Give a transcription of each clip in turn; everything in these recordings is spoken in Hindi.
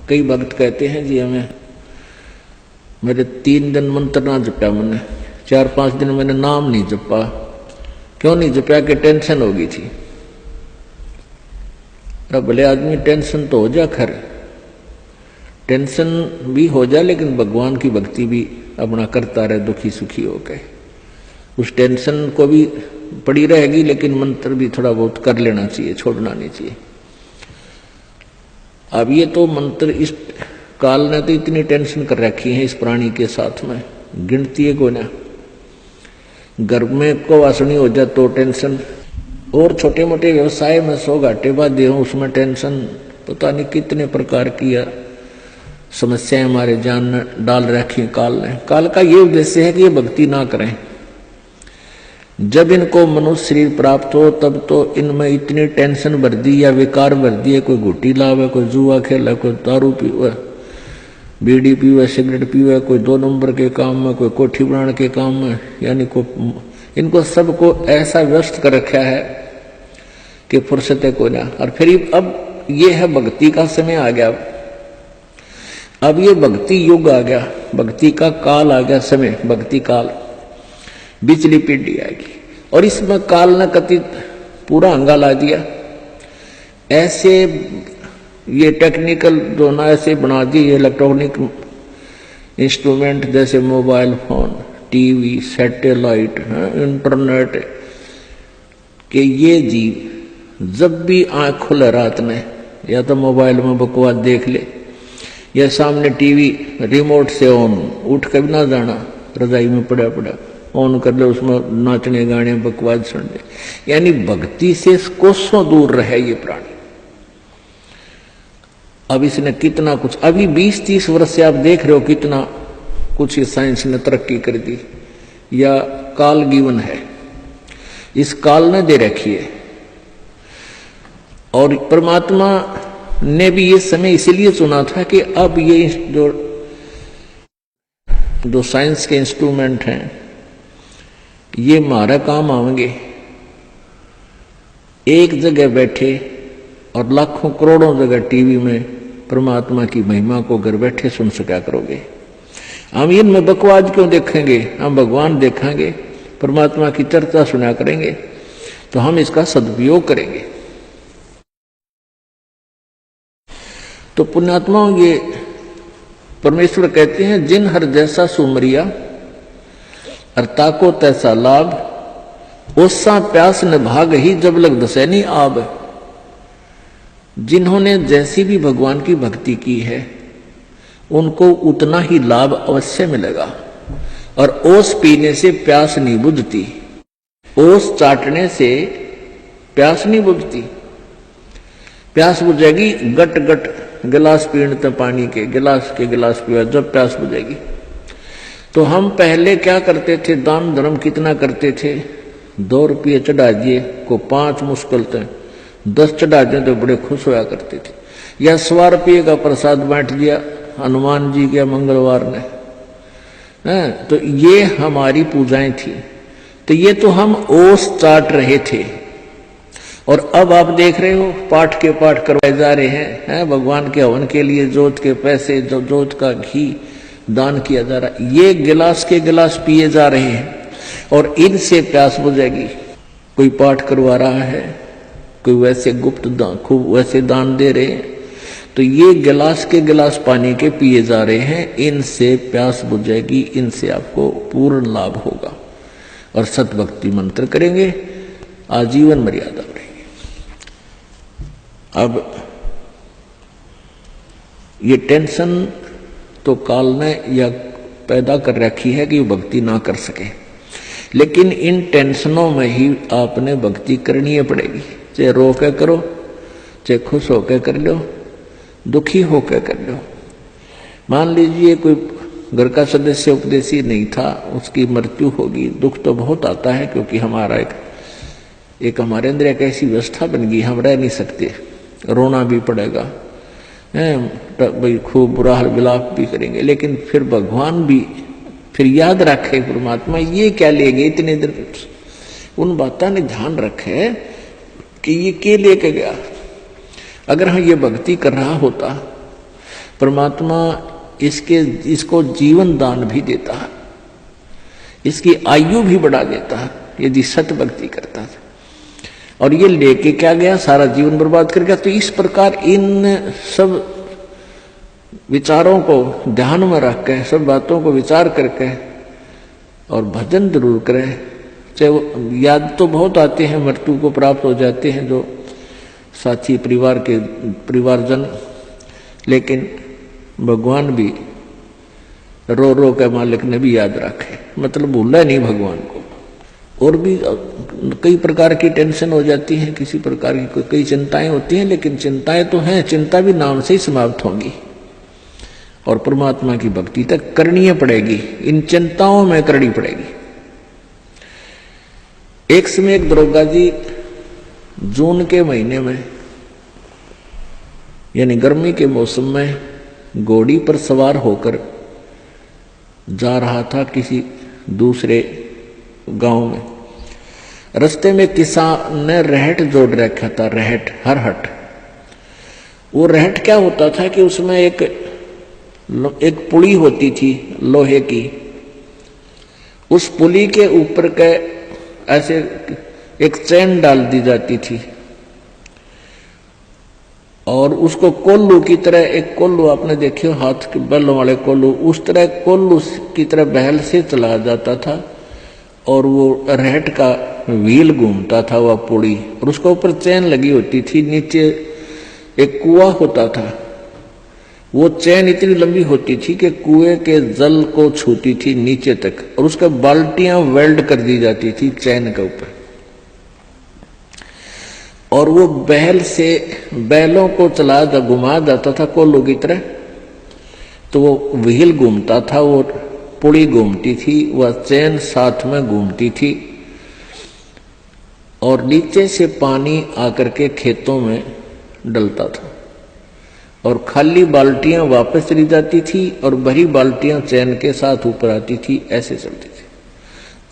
कई भक्त कहते हैं जी हमें मेरे 3 दिन मंत्र ना जपा, मैंने 4-5 दिन मैंने नाम नहीं जपा। क्यों नहीं जपा? कि टेंशन हो गई थी। अब भले आदमी टेंशन तो हो जा, खैर टेंशन भी हो जाए, लेकिन भगवान की भक्ति भी अपना करता रहे दुखी सुखी होकर। उस टेंशन को भी पड़ी रहेगी, लेकिन मंत्र भी थोड़ा बहुत कर लेना चाहिए, छोड़ना नहीं चाहिए। अब ये तो मंत्र इस काल ने तो इतनी टेंशन कर रखी है इस प्राणी के साथ में, गिनती है को ना। घर में को वासनी हो जाए तो टेंशन, और छोटे मोटे व्यवसाय में 100 घाटे बाधे हो उसमें टेंशन, पता नहीं कितने प्रकार की समस्याएं हमारे जान में डाल रखी काल ने। काल का ये उद्देश्य है कि ये भक्ति ना करें। जब इनको मनुष्य शरीर प्राप्त हो तब तो इनमें इतनी टेंशन भर दी या विकार भर दिए, कोई घुट्टी लावे, कोई जुआ खेला, कोई दारू पीवे, बीड़ी पीवे, सिगरेट पीवे, कोई 2 नंबर के काम में, कोई कोठी बनाने के काम में, यानी को इनको सबको ऐसा व्यस्त कर रखा है कि फुर्सत को ना। और फिर अब ये है भक्ति का समय आ गया, अब ये भक्ति युग आ गया, भक्ति का काल आ गया, समय भक्ति काल, बिचली पीढ़ी आएगी। और इसमें काल ने कथित पूरा अंगा ला दिया। ऐसे ये टेक्निकल जो ना ऐसे बना दिए इलेक्ट्रॉनिक इंस्ट्रूमेंट, जैसे mobile phone, TV, satellite, internet, कि ये जीव जब भी आंख खुले रात में या तो मोबाइल में बकवास देख ले, या सामने टीवी रिमोट से ऑन, उठ कर भी ना जाना, रजाई में पड़ा पड़ा ऑन कर ले, उसमें नाचने गाने बकवास सुन ले। यानी भक्ति से कोसों दूर रहे ये प्राणी। अब इसने कितना कुछ, अभी 20-30 वर्ष से आप देख रहे हो कितना कुछ ये साइंस ने तरक्की कर दी, या काल गिवन है, इस काल ने दे रखी है। और परमात्मा ने भी ये समय इसीलिए चुना था कि अब ये जो साइंस के इंस्ट्रूमेंट हैं ये हमारा काम आएंगे। एक जगह बैठे और लाखों करोड़ों जगह टीवी में परमात्मा की महिमा को घर बैठे सुन सका करोगे। हम इनमें बकवास क्यों देखेंगे? हम भगवान देखेंगे, परमात्मा की चर्चा सुना करेंगे, तो हम इसका सदुपयोग करेंगे। तो पुण्यात्मा ये परमेश्वर कहते हैं, जिन हर जैसा सुमरिया और ताको तैसा लाभ, ओसा प्यास न भाग ही जब लग दसैनी आब। जिन्होंने जैसी भी भगवान की भक्ति की है उनको उतना ही लाभ अवश्य मिलेगा। और ओस पीने से प्यास नहीं बुझती, ओस चाटने से प्यास नहीं बुझती। प्यास बुझेगी गट गट गिलास पीने पानी के गिलास पिया जब प्यास बुझेगी। तो हम पहले क्या करते थे, दान धर्म कितना करते थे, 2 रुपये चढ़ा दिए को 5 मुश्किल थे, 10 चढ़ा दिए तो बड़े खुश होया करते थे। या 100 रुपये का प्रसाद बांट दिया हनुमान जी के मंगलवार ने, तो ये हमारी पूजाएं थी। तो ये तो हम ओस चाट रहे थे। और अब आप देख रहे हो पाठ के पाठ करवाए जा रहे हैं, भगवान के हवन के लिए जोत के पैसे, जोत का घी दान किया जा रहा है, ये गिलास के गिलास पिए जा रहे हैं और इनसे प्यास बुझेगी। कोई पाठ करवा रहा है, कोई वैसे गुप्त दान, खूब वैसे दान दे रहे हैं, तो ये गिलास के गिलास पानी के पिए जा रहे हैं, इनसे प्यास बुझेगी, इनसे आपको पूर्ण लाभ होगा। और सतभक्ति मंत्र करेंगे, आजीवन मर्यादा बढ़ेगी। अब ये टेंशन तो काल ने या पैदा कर रखी है कि वो भक्ति ना कर सके, लेकिन इन टेंशनों में ही आपने भक्ति करनी पड़ेगी। चाहे रो के करो, चाहे खुश होकर कर लो, दुखी होकर कर लो। मान लीजिए कोई घर का सदस्य उपदेशी नहीं था, उसकी मृत्यु होगी, दुख तो बहुत आता है, क्योंकि हमारा एक हमारे अंदर एक ऐसी व्यवस्था बन गई, हम रह नहीं सकते, रोना भी पड़ेगा, भाई खूब बुरा हाल विलाप भी करेंगे। लेकिन फिर भगवान भी फिर याद रखे, परमात्मा ये क्या ले गए इतने देर, उन बातों ने ध्यान रखे कि ये क्या लेके गया। अगर हम ये भक्ति कर रहा होता परमात्मा इसको जीवन दान भी देता है, इसकी आयु भी बढ़ा देता है यदि सत भक्ति करता है। और ये लेके क्या गया, सारा जीवन बर्बाद कर गया। तो इस प्रकार इन सब विचारों को ध्यान में रख के, सब बातों को विचार करके और भजन जरूर करें। चाहे याद तो बहुत आते हैं, मृत्यु को प्राप्त हो जाते हैं जो साथी परिवारजन, लेकिन भगवान भी रो रो के मालिक ने भी याद रखे, मतलब भूला नहीं भगवान को। और भी कई प्रकार की टेंशन हो जाती है, किसी प्रकार की कई चिंताएं होती हैं, लेकिन चिंताएं तो हैं, चिंता भी नाम से ही समाप्त होंगी और परमात्मा की भक्ति तक करनी पड़ेगी, इन चिंताओं में करनी पड़ेगी। एक समय एक दरोगा जी जून के महीने में यानी गर्मी के मौसम में घोड़ी पर सवार होकर जा रहा था किसी दूसरे गांव में। रास्ते में किसान ने रहट जोड़ रखा था, रहट, हरहट। वो रहट क्या होता था कि उसमें एक पुली होती थी लोहे की, उस पुली के ऊपर के ऐसे एक चैन डाल दी जाती थी और उसको कोल्लू की तरह, एक कोल्लू आपने देखे हो हाथ के बैलों वाले कोल्लू, उस तरह कोल्लू की तरह बहल से चला जाता था और वो रहट का व्हील घूमता था वह पुड़ी, और उसके ऊपर चैन लगी होती थी। नीचे एक कुआं होता था, वो चैन इतनी लंबी होती थी कि कुएं के जल को छूती थी नीचे तक, और उसका बाल्टियां वेल्ड कर दी जाती थी चैन के ऊपर। और वो बैल से बैलों को घुमा जाता था कोल्लू की तरह, तो वो व्हील घूमता था, वो पुड़ी घूमती थी, वह चैन साथ में घूमती थी और नीचे से पानी आकर के खेतों में डलता था और खाली बाल्टियां वापस चली जाती थी और भरी बाल्टियां चैन के साथ ऊपर आती थी, ऐसे चलती थी।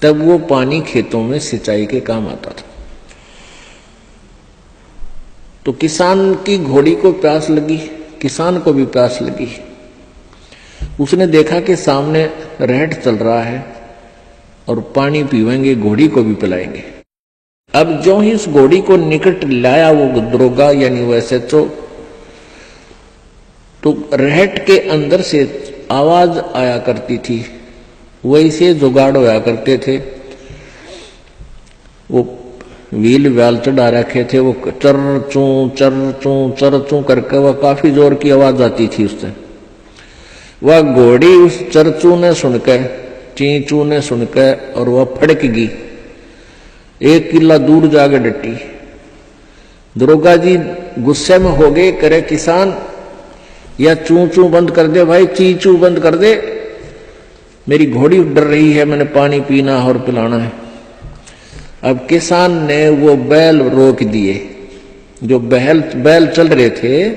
तब वो पानी खेतों में सिंचाई के काम आता था। तो किसान की घोड़ी को प्यास लगी, किसान को भी प्यास लगी। उसने देखा कि सामने रहट चल रहा है और पानी पीवेंगे, घोड़ी को भी पिलाएंगे। अब जो ही उस घोड़ी को निकट लाया वो दरोगा यानी वो एसएचओ, तो रहट के अंदर से आवाज आया करती थी, वैसे जुगाड़ होया करते थे। वो व्हील व्याल चढ़ा रखे थे, वो चर चू करके वह काफी जोर की आवाज आती थी उससे। वह घोड़ी उस चरचू ने सुनकर, चींचू ने सुनकर, और वह फड़क गई, 1 किला दूर जाके डटी। दरोगा जी गुस्से में हो गए, करे किसान या चू चू बंद कर दे भाई, ची चू बंद कर दे, मेरी घोड़ी डर रही है, मैंने पानी पीना और पिलाना है। अब किसान ने वो बैल रोक दिए, जो बैल चल रहे थे,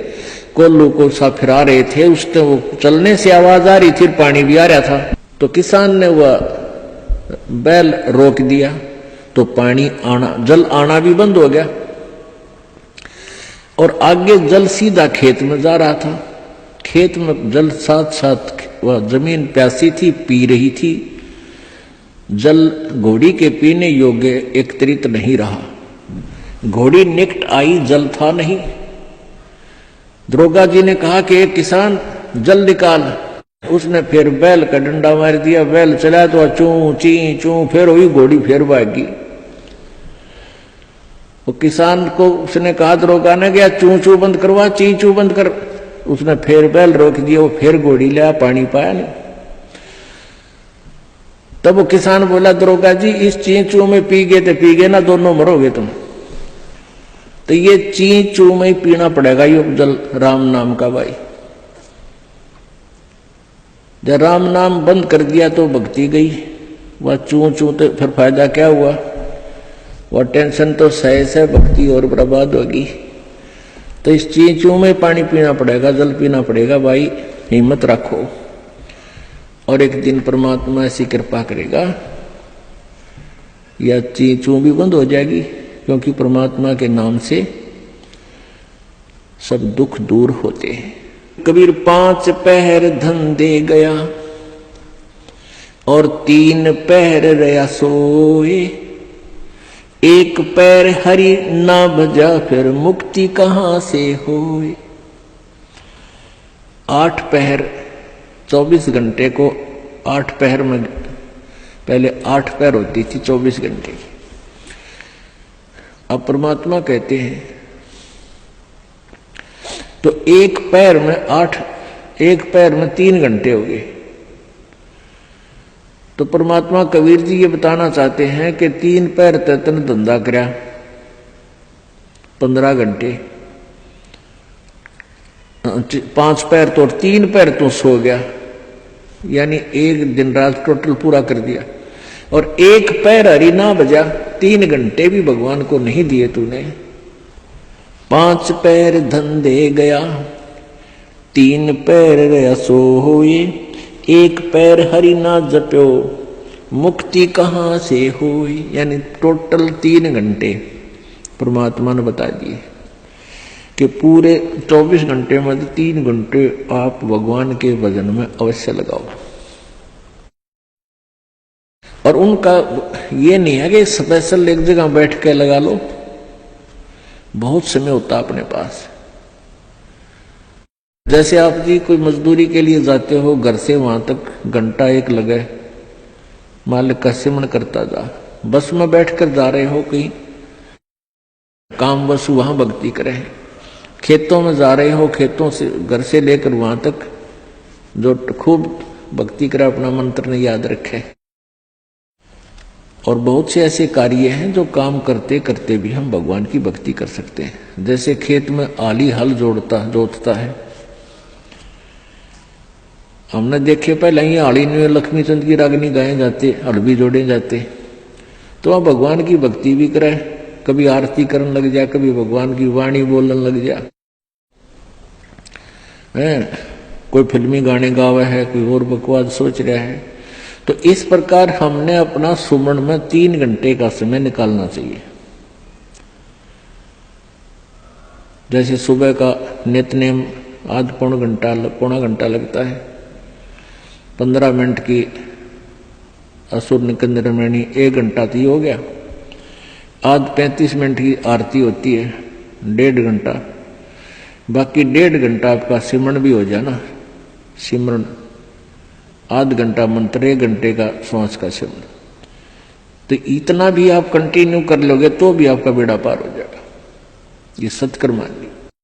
कोल्लू को सा फिरा रहे थे, उसने वो चलने से आवाज आ रही थी, पानी भी आ रहा था। तो किसान ने वह बैल रोक दिया, तो पानी आना, जल आना भी बंद हो गया और आगे जल सीधा खेत में जा रहा था। खेत में जल साथ साथ, वह जमीन प्यासी थी, पी रही थी। जल घोड़ी के पीने योग्य एकत्रित नहीं रहा, घोड़ी निकट आई, जल था नहीं। दरोगा जी ने कहा कि एक किसान जल निकाल। उसने फिर बैल का डंडा मार दिया, बैल चला तो चू ची चू, फिर हुई घोड़ी, फिर भागी। वो किसान को उसने कहा, दरोगा ने गया चू चू बंद करवा, ची चू बंद कर। उसने फिर बैल रोक दिया, वो फिर घोड़ी लिया, पानी पाया नहीं। तब वो किसान बोला, दरोगा जी इस ची चू में पी गए तो पी गए ना, दोनों मरोगे तुम। तो ये ची चू में ही पीना पड़ेगा ये जल, राम नाम का भाई। जब राम नाम बंद कर दिया तो भक्ति गई, वह चू चू तो फिर फायदा क्या हुआ, वह टेंशन तो सहे से भक्ति और बर्बाद होगी। तो इस ची चू में पानी पीना पड़ेगा, जल पीना पड़ेगा भाई, हिम्मत रखो और एक दिन परमात्मा ऐसी कृपा करेगा या ची चू भी बंद हो जाएगी, क्योंकि परमात्मा के नाम से सब दुख दूर होते हैं। कबीर 5 पहर धन दे गया और 3 पहर रया सोए। 1 पैर हरि ना भजा फिर मुक्ति कहां से होए। 8 पहर 24 घंटे को 8 पहर में, पहले 8 पहर होती थी 24 घंटे की। अब परमात्मा कहते हैं तो 1 पैर में 8, 1 पैर में 3 घंटे हो गए। तो परमात्मा कबीर जी ये बताना चाहते हैं कि 3 पैर तन धंधा करा 15 घंटे, 5 पैर तो 3 पैर तो सो गया, यानी 1 दिन रात टोटल पूरा कर दिया। और 1 पैर हरि ना बजा, 3 घंटे भी भगवान को नहीं दिए तूने। 5 पैर धन दे गया, 3 पैर रया सोए। 1 पैर हरि ना जप्यो, मुक्ति कहां से हुई। यानी टोटल 3 घंटे परमात्मा ने बता दिए कि पूरे 24 घंटे में 3 घंटे आप भगवान के भजन में अवश्य लगाओ। और उनका ये नहीं है कि स्पेशल एक जगह बैठ के लगा लो, बहुत समय होता अपने पास। जैसे आप जी कोई मजदूरी के लिए जाते हो, घर से वहां तक घंटा 1 लगे, मालिक का सिमरण करता जा। बस में बैठकर जा रहे हो कहीं काम, बस वहां भक्ति करें। खेतों में जा रहे हो, खेतों से घर से लेकर वहां तक जो खूब भक्ति करे, अपना मंत्र ने याद रखे। और बहुत से ऐसे कार्य हैं जो काम करते करते भी हम भगवान की भक्ति कर सकते हैं। जैसे खेत में आली हल जोतता है, हमने देखे पहले ही आली में लक्ष्मी चंद की रागनी गाए जाते, हल भी जोड़े जाते। तो आप भगवान की भक्ति भी करे, कभी आरती करने लग जा, कभी भगवान की वाणी बोलने लग जा। कोई फिल्मी गाने गावे है, कोई और बकवास सोच रहा है। तो इस प्रकार हमने अपना सुमन में 3 घंटे का समय निकालना चाहिए। जैसे सुबह का नित्यनेम पौना घंटा लगता है, 15 मिनट की असुर निकंदन रामायणी 1 घंटा तो हो गया। आज 35 मिनट की आरती होती है, 1.5 घंटा, बाकी 1.5 घंटा आपका सिमरन भी हो जाए ना। सिमरन आध घंटा मंत्र, 1 घंटे का श्वास का सिमरन, तो इतना भी आप कंटिन्यू कर लोगे तो भी आपका बेड़ा पार हो जाएगा। ये सत्कर्म मान लीजिए।